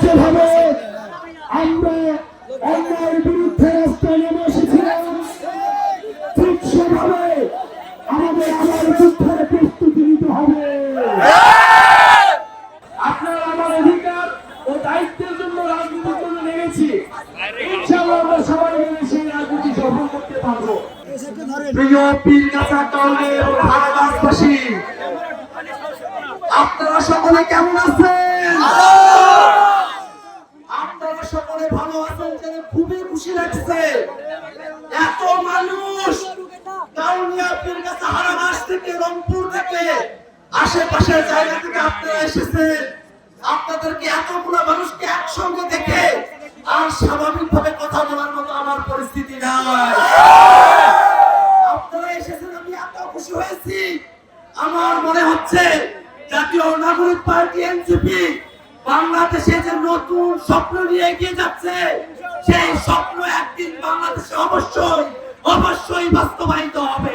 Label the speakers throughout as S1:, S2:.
S1: যেভাবে আমরা অন্যায়ের বিরুদ্ধে রাস্তায় নেমে এসেছিলাম, ঠিক সেভাবে আমাদের আবার যুদ্ধের প্রস্তুতি নিতে হবে। আপনার আমার অধিকার ও দায়িত্বের জন্য রাজনীতির জন্য নেমেছি। ইনশাআল্লাহ আমরা সবাই মিলে সেই রাজনীতি সফল করতে পারবো। প্রিয় পীরগাছা টাউনের ভারতবাসী, আপনারা সকলে কেমন আছেন? আপনারা সকলে ভালো আছেন জেনে খুবই খুশি লাগছে। এত মানুষ কাউনিয়া পীরগাছা হারামাস থেকে, রংপুর থেকে, আশেপাশের জায়গা থেকে আপনারা এসেছেন। আপনাদেরকে এতগুলো মানুষকে একসঙ্গে দেখে আর স্বাভাবিকভাবে কথা বলার মতো আমার পরিস্থিতি নাই। আপনারা এসেছেন, আমি এত খুশি হয়েছি। আমার মনে হচ্ছে জাতীয় নাগরিক পার্টি এনসিপি বাংলাদেশে যে নতুন স্বপ্ন নিয়ে এগিয়ে যাচ্ছে, সেই স্বপ্ন একদিন বাংলাদেশে অবশ্যই বাস্তবায়িত হবে।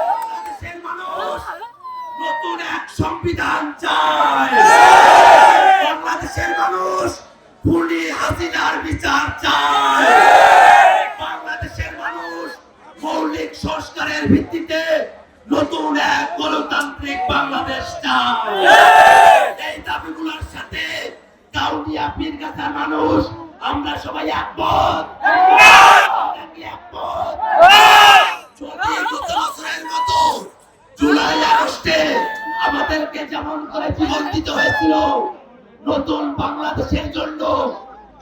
S1: বাংলাদেশের মানুষ নতুন এক সংবিধান চায়। বাংলাদেশের মানুষ খুনি হাসিনার বিচার চায়। বাংলাদেশের মানুষ মৌলিক সংস্কারের ভিত্তিতে নতুন এক গণতান্ত্রিক বাংলাদেশ চায়। এই দাবিগুলোর সাথে কাউনিয়া পীরগাছার মানুষ আমরা সবাই একমত। যদি গত বছরের মতো জুলাই আগস্টে আমাদেরকে যেমন করে জীবন দিতে হয়েছিল, নতুন বাংলাদেশের জন্য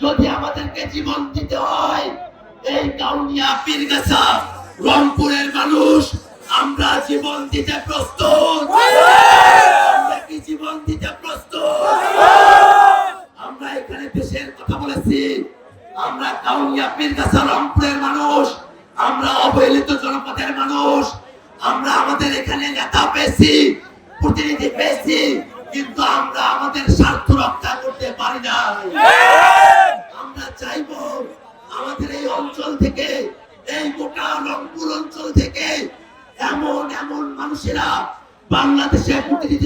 S1: যদি আমাদেরকে জীবন দিতে হয়, এই কাউনিয়া পীরগাছা রংপুরের মানুষ আমরা জীবন দিতে প্রস্তুত। আমরা কি জীবন দিতে প্রস্তুত? আমরা এখানে দেশের কথা বলেছি। আমরা কাউনিয়া পীরগাছা রংপুরের মানুষ, আমরা অবহেলিত জনপদের মানুষ। আমরা আমাদের এখানে নেতা পেয়েছি, প্রতিনিধি পেয়েছি, কিন্তু আমরা আমাদের স্বার্থ রক্ষা করতে পারি না। আমরা চাইবো আমাদের এই অঞ্চল থেকে, এই গোটা রংপুর অঞ্চল থেকে এমন মানুষেরা বাংলাদেশে প্রতিনিধি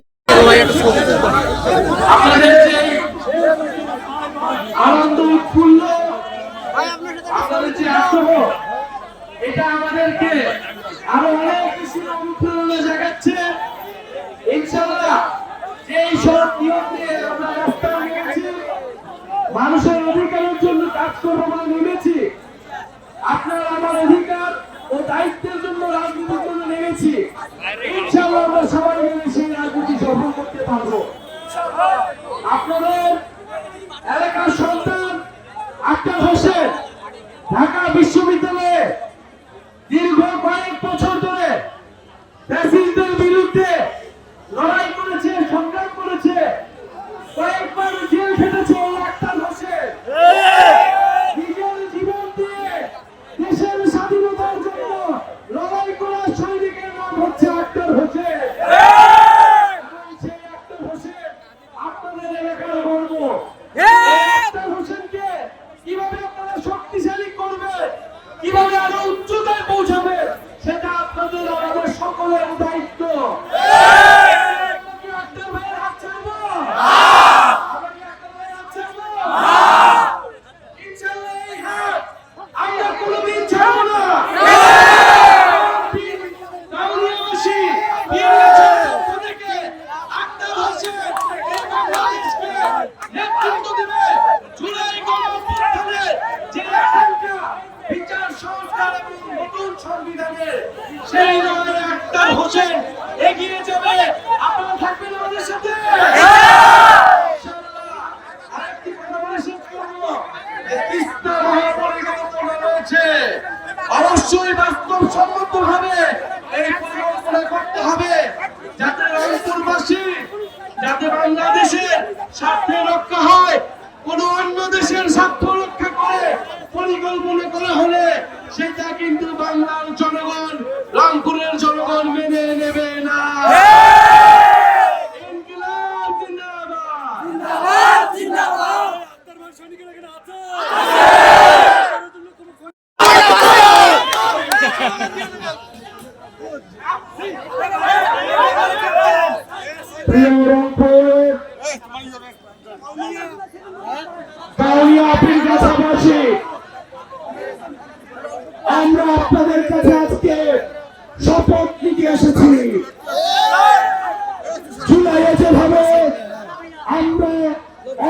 S1: আমাদের যে আনন্দ উৎফুল্ল, আমাদের যে আগ্রহ, এটা আমাদেরকে আরো অনেক বেশি অনুপ্রেরণা জাগাচ্ছে। ইনশাআল্লাহ এই সব নিয়ম নিয়ে আমরা রাস্তায় নেমেছি, মানুষের অধিকারের জন্য কাজ করবো বলে নেমেছি। আপনার আমার অধিকার ও দায়িত্বের জন্য রাজনীতির জন্য নেমেছি। ইনশাআল্লাহ আমরা সবাই মিলে সেই রাজনীতি সফল করতে পারবো। আপনাদের এলাকার সন্তান আক্তার হোসেন ঢাকা বিশ্ববিদ্যালয়ে দীর্ঘ কয়েক বছর ধরে ফ্যাসিস্টদের বিরুদ্ধে লড়াই করেছে, সংগ্রাম করেছে, কয়েকবার জেল খেটেছে। আক্তার হোসেন নিজের জীবন দিয়ে দেশের স্বাধীনতার জন্য লড়াই করা সৈনিকের নাম হচ্ছে আক্তার হোসেন। সেই আক্তার হোসেন আপনাদের এলাকার গর্ব। আক্তার হোসেনকে কিভাবে আপনারা শক্তিশালী করবে, কিভাবে আরো উচ্চতায় পৌঁছাবে, সেটা আপনাদের আমাদের সকলের দায়িত্ব। সেই দলের আক্তার হোসেন এগিয়ে যাবে। আপনারা থাকবেন আমাদের সাথে। আরেকটি কথা বলে শেষ করবো, তিস্তা মহাপরিকল্পনা রয়েছে, অবশ্যই বাস্তবসম্মত ভাবে এই পরিকল্পনা করতে হবে, যাতে রংপুরবাসী, যাতে বাংলাদেশের স্বার্থ রক্ষা হয়। কোন অন্য দেশের স্বার্থ রক্ষা করে পরিকল্পনা করা হলে সেটা কিন্তু বাংলার জনগণ, রংপুরের জনগণ মেনে নেবে না। ইনকিলাব জিন্দাবাদ, জিন্দাবাদ, জিন্দাবাদ। প্রিয় রংপুর
S2: কাউনিয়া পীরগাছাবাসী, আমরা আপনাদের কাছে আজকে শপথ নিতে এসেছি। জুলাইয়ে যেভাবে আমরা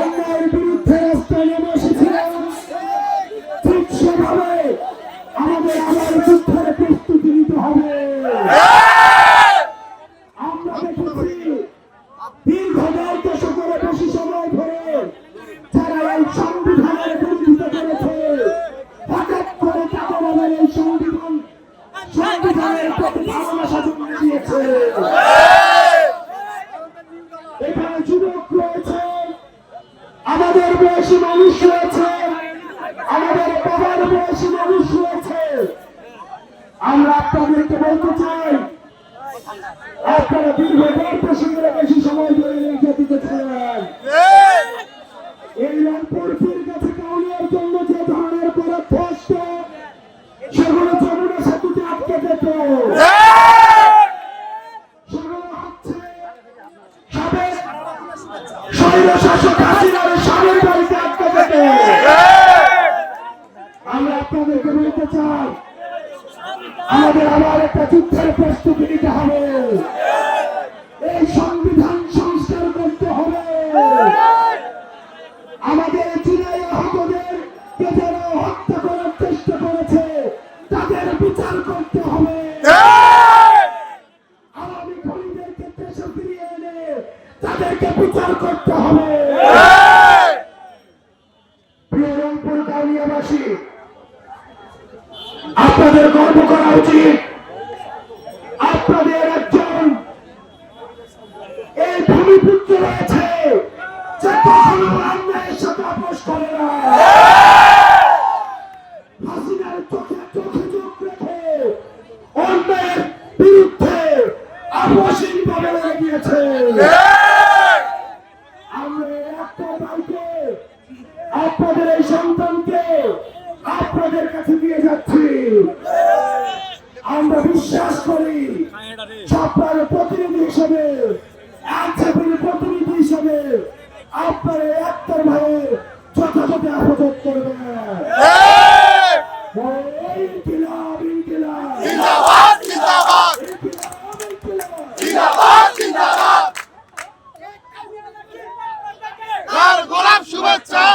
S2: অন্যায়ের বিরুদ্ধে রাস্তায় নেমে এসেছিলাম, ঠিক সেভাবে আমাদের আবার যুদ্ধের প্রস্তুতি নিতে হবে। আমরা দেখেছি দীর্ঘ 9 দশকের বেশি সময় ধরে যারা এই সংবিধানের বিরোধিতা করেছে, হঠাৎ করে তাদের আবার এই সংবিধানের প্রতি ভালোবাসা জন্মে দিয়েছে। এখানে যুবক রয়েছে, আমাদের বয়সী মানুষ রয়েছে, আমাদের বাবার বয়সী মানুষ রয়েছে। আমরা আপনাদেরকে বলতে চাই, আপনারা দীর্ঘ 9 দশকের বেশি সময় ধরে নির্যাতিত ছিলেন। এই রংপুর পীরগাছা কাউনিয়ার জন্য যে ধরনের বরাদ্দ আসত, সেগুলো যমুনা সেতুতে আটকে যেত। সেগুলো হচ্ছে সাবেক স্বৈরশাসক হাসিনার স্বামীর বাড়িতে আটকে যেত। আমরা আপনাদেরকে বলতে চাই, আমাদের আবার একটা যুদ্ধের প্রস্তুতি নিতে হবে। এই সংবিধান সংস্কার করতে হবে। আমাদের জুলাই আহতদের যারা হত্যা করার চেষ্টা করেছে, তাদের বিচার করতে হবে। আওয়ামী খুনিদেরকে দেশে ফিরিয়ে এনে তাদেরকে বিচার করতে হবে। প্রিয় রংপুর কাউনিয়াবাসী, আপনাদের গর্ব করা উচিত। আপনাদের একজন এই ভূমিপুত্র রয়েছে যে কখনো অন্যায়ের সাথে আপোষ করে না। হাসিনার চোখে চোখে চোখ রেখে অন্যায়ের বিরুদ্ধে আপোষহীনভাবে লড়ে গিয়েছে। আমরা একটা ভাইকে, আপনাদের এই সন্তানকে আপনাদের কাছে দিয়ে যাচ্ছি। আমরা বিশ্বাস করি আপনার প্রতিনিধি হিসেবে, আইনজীবীর প্রতিনিধি হিসেবে আপনার একটার ভাইয়ের যথাযথ আহ্বান করবেন। ইনকিলাব, ইনকিলাব,
S3: জিন্দাবাদ, জিন্দাবাদ, জিন্দাবাদ, জিন্দাবাদ। আর গোলাপ শুভেচ্ছা।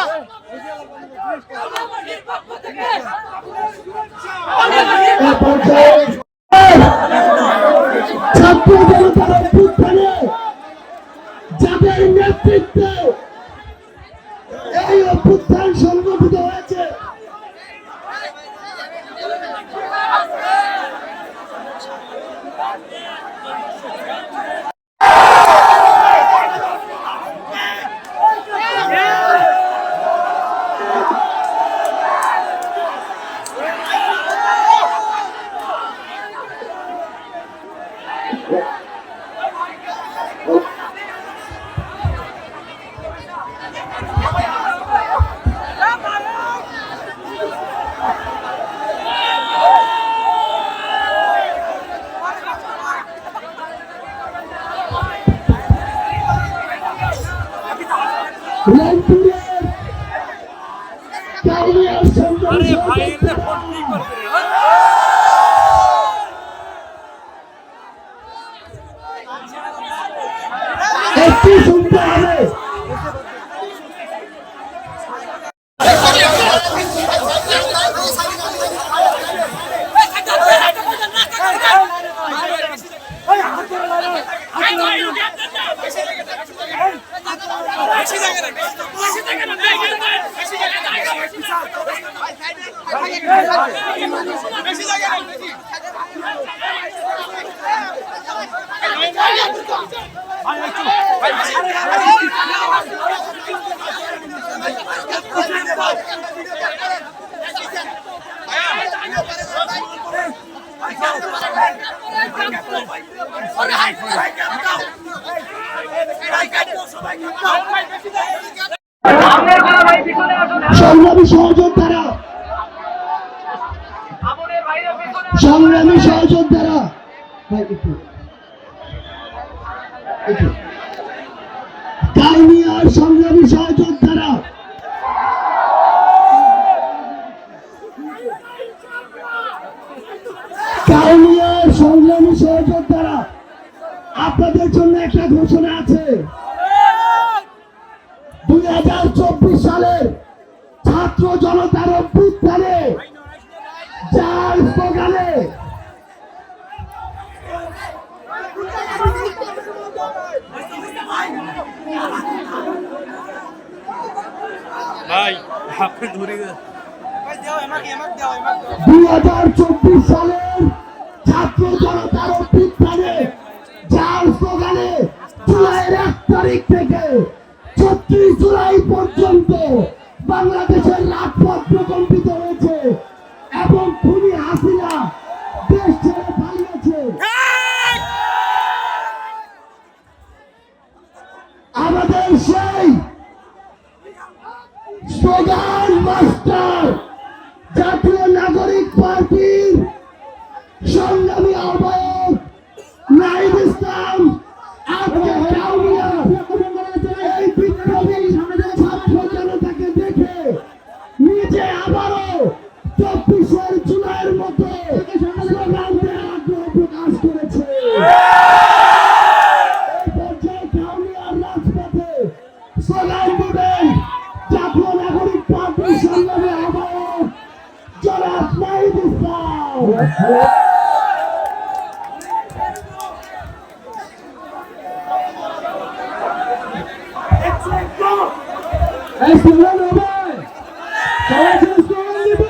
S2: ছাত্র জনতার অভ্যুত্থানে যাদের নেতৃত্বে এই অভ্যুত্থান সংগঠিত হয়েছে, রংপুরের কাউনিয়ার সন্তান একটি শুনতে হবে। সংগ্রামী সহযোদ্ধারা, সংগ্রামী সহযোদ্ধারা, কাউনিয়ার সংগ্রামী সালের ছাত্র জনতার অভ্যুত্থানে যার স্লোগানে
S4: ভাই আপনি ধরে
S2: 2024 সালের ছাত্র জনতার অভ্যুত্থানে যার স্লোগানে জুলাইয়ের 1 তারিখ থেকে 36 জুলাই পর্যন্ত বাংলাদেশের রাজপথ প্রকম্পিত হয়েছে এবং খুনি হাসিনা দেশ ছেড়ে পালিয়েছে। আমাদের সেই স্লোগান মাস্টার জাতীয় নাগরিক পার্টির সংগ্রামী আহ্বায়ক নাহিদ ইসলাম আজকে কাউনিয়া এই বিপ্লবী ছাত্র জনতাকে দেখে নিজে আবারও 24 জুলাইয়ের মতো স্লোগান দেওয়ার আগ্রহ প্রকাশ করেছে। এই পর্যায়ে কাউনিয়ার রাজপথে স্লোগান দেবেন জাতীয় নাগরিক পার্টির সংগ্রামী আহ্বায়ক জনাব নাহিদ ইসলাম। এই স্লোগান হবে সবাই স্লোগান দিব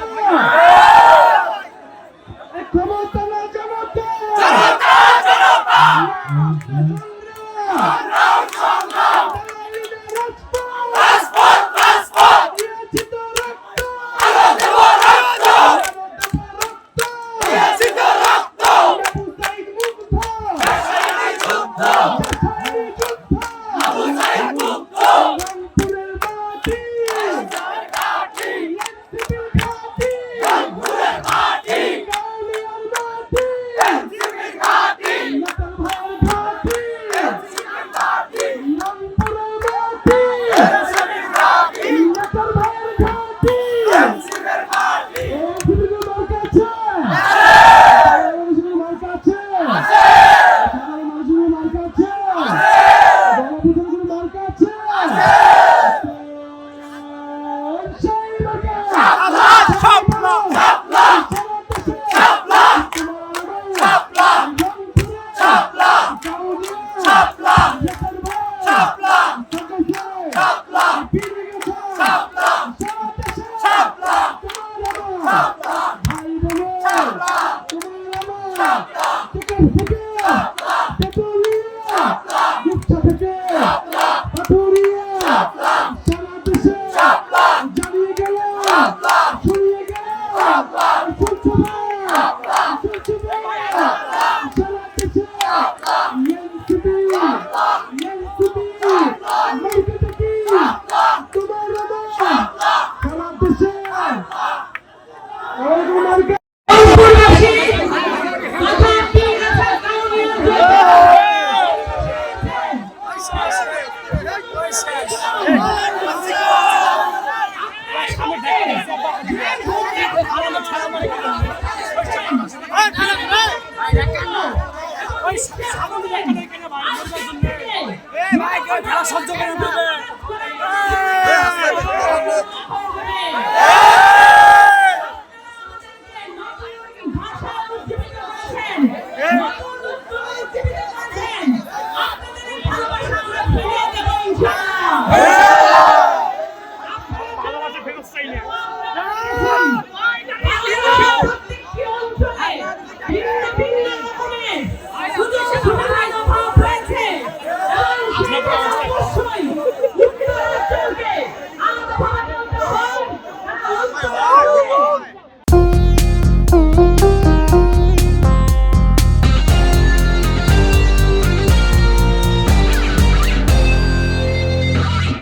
S2: ক্ষমতা না জনতা
S4: সহ্য করে
S5: প্রত্যেকটি অঞ্চলে